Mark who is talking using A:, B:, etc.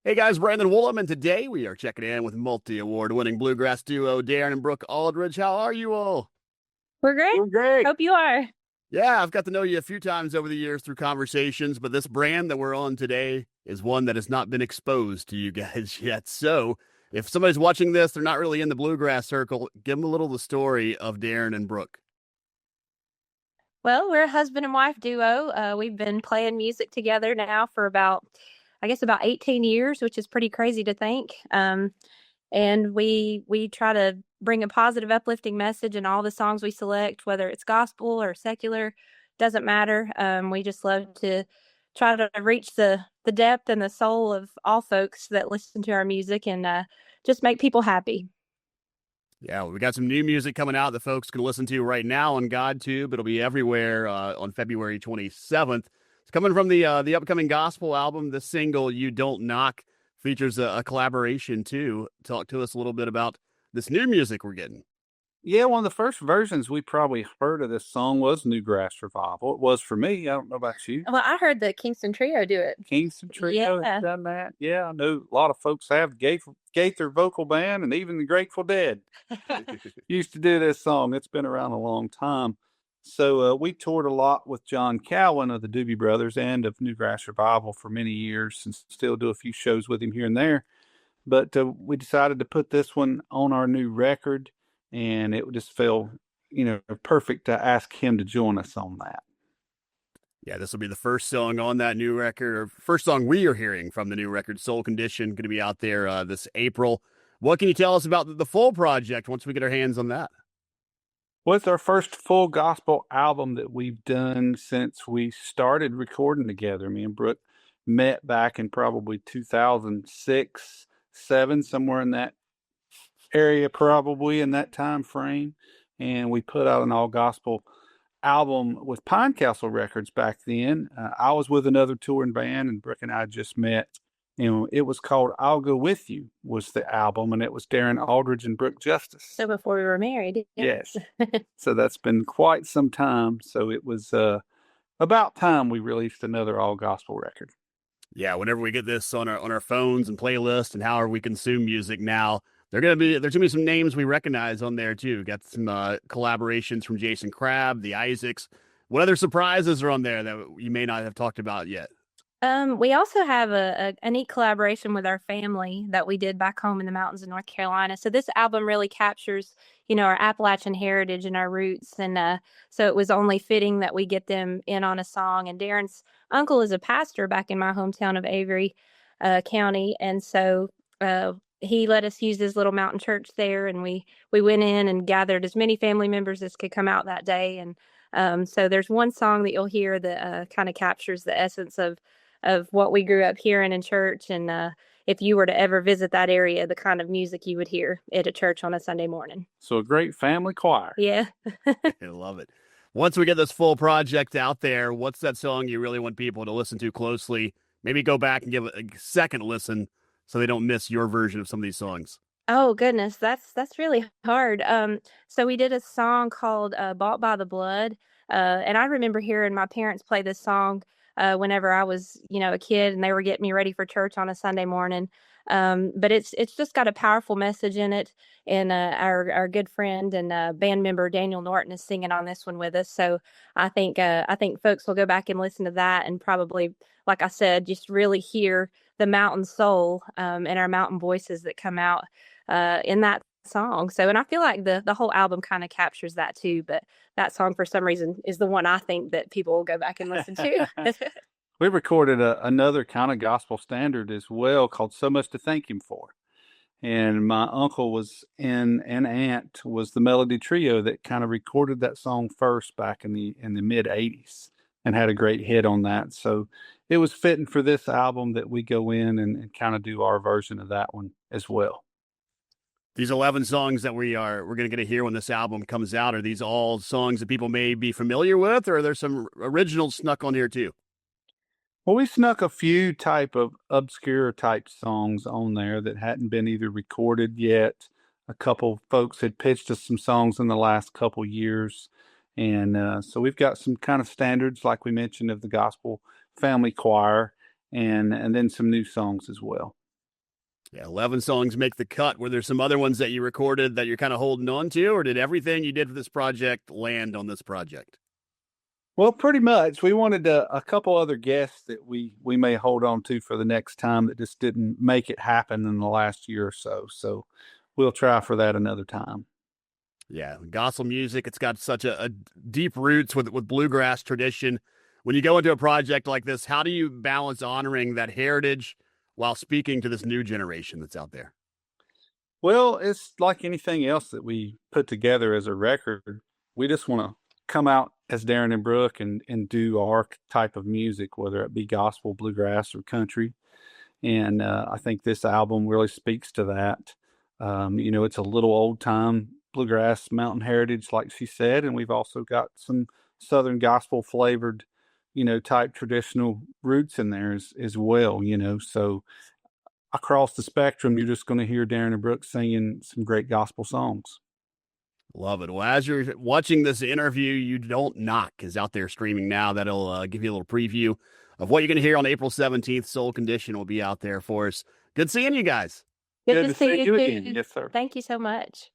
A: Hey guys, Brandon Woolum, and today we are checking in with multi-award winning bluegrass duo Darin and Brooke Aldridge. How are you all?
B: We're great.
A: Doing great.
B: Hope you are.
A: Yeah, I've got to know you a few times over the years through conversations, but this brand that we're on today is one that has not been exposed to you guys yet. So if somebody's watching this, they're not really in the bluegrass circle, give them a little of the story of Darin and Brooke.
B: Well, we're a husband and wife duo. We've been playing music together now for about 18 years, which is pretty crazy to think. And we try to bring a positive, uplifting message in all the songs we select, whether it's gospel or secular, doesn't matter. We just love to try to reach the depth and the soul of all folks that listen to our music and just make people happy.
A: Yeah, we got some new music coming out that folks can listen to right now on GodTube. It'll be everywhere on February 27th. It's coming from the upcoming gospel album. The single "You Don't Knock" features a collaboration too. Talk to us a little bit about this new music we're getting.
C: Yeah, one of the first versions we probably heard of this song was Newgrass Revival. It was for me. I don't know about you.
B: Well, I heard the Kingston Trio do it.
C: Kingston Trio has
B: Yeah.
C: done that. Yeah, I know a lot of folks have. Gaither Vocal Band and even the Grateful Dead used to do this song. It's been around a long time. So we toured a lot with John Cowan of the Doobie Brothers and of Newgrass Revival for many years and still do a few shows with him here and there. But we decided to put this one on our new record, and it just felt, perfect to ask him to join us on that.
A: Yeah, this will be the first song on that new record, or first song we are hearing from the new record, Soul Condition, going to be out there this April. What can you tell us about the full project once we get our hands on that?
C: Well, it's our first full gospel album that we've done since we started recording together. Me and Brooke met back in probably 2006, 7, somewhere in that area, probably in that time frame. And we put out an all gospel album with Pine Castle Records back then. I was with another touring band, and Brooke and I just met. It was called "I'll Go With You" was the album, and it was Darin Aldridge and Brooke Justice.
B: So before we were married.
C: Yes. So that's been quite some time. So it was about time we released another all gospel record.
A: Yeah, whenever we get this on our phones and playlists and however we consume music now, there's gonna be some names we recognize on there too. Got some collaborations from Jason Crabb, the Isaacs. What other surprises are on there that you may not have talked about yet?
B: We also have a neat collaboration with our family that we did back home in the mountains of North Carolina. So this album really captures, our Appalachian heritage and our roots. And so it was only fitting that we get them in on a song. And Darren's uncle is a pastor back in my hometown of Avery County. And so he let us use his little mountain church there. And we went in and gathered as many family members as could come out that day. And so there's one song that you'll hear that kind of captures the essence of what we grew up hearing in church. And if you were to ever visit that area, the kind of music you would hear at a church on a Sunday morning.
C: So a great family choir.
B: Yeah.
A: I love it. Once we get this full project out there, what's that song you really want people to listen to closely? Maybe go back and give it a second listen so they don't miss your version of some of these songs.
B: Oh goodness, that's really hard. So we did a song called "Bought by the Blood," and I remember hearing my parents play this song whenever I was, a kid, and they were getting me ready for church on a Sunday morning. But it's just got a powerful message in it, and our good friend and band member Daniel Norton is singing on this one with us. So I think folks will go back and listen to that, and probably, like I said, just really hear the mountain soul and our mountain voices that come out in that song. So, and I feel like the whole album kind of captures that too. But that song, for some reason, is the one I think that people will go back and listen to.
C: We recorded another kind of gospel standard as well called "So Much to Thank Him For." And my uncle was in, and aunt was the melody trio that kind of recorded that song first back in the mid '80s and had a great hit on that. So it was fitting for this album that we go in and kind of do our version of that one as well.
A: These 11 songs that we're going to get to hear when this album comes out, are these all songs that people may be familiar with, or are there some originals snuck on here too?
C: Well, we snuck a few type of obscure type songs on there that hadn't been either recorded yet. A couple folks had pitched us some songs in the last couple years. And so we've got some kind of standards, like we mentioned, of the gospel family choir, and then some new songs as well.
A: Yeah, 11 songs make the cut. Were there some other ones that you recorded that you're kind of holding on to, or did everything you did for this project land on this project?
C: Well, pretty much. We wanted a couple other guests that we may hold on to for the next time that just didn't make it happen in the last year or so. So we'll try for that another time.
A: Yeah, gospel music, it's got such a deep roots with bluegrass tradition. When you go into a project like this, how do you balance honoring that heritage while speaking to this new generation that's out there?
C: Well, it's like anything else that we put together as a record. We just want to come out as Darin and Brooke and do our type of music, whether it be gospel, bluegrass, or country. And I think this album really speaks to that. It's a little old time bluegrass mountain heritage, like she said, and we've also got some Southern gospel flavored, type traditional roots in there as well. So across the spectrum, you're just going to hear Darin and Brooke singing some great gospel songs.
A: Love it. Well, as you're watching this interview, You Don't Knock is out there streaming now. That'll give you a little preview of what you're going to hear on April 17th. Soul Condition will be out there for us. Good seeing you guys.
B: Good to see you
C: again. Yes, sir.
B: Thank you so much.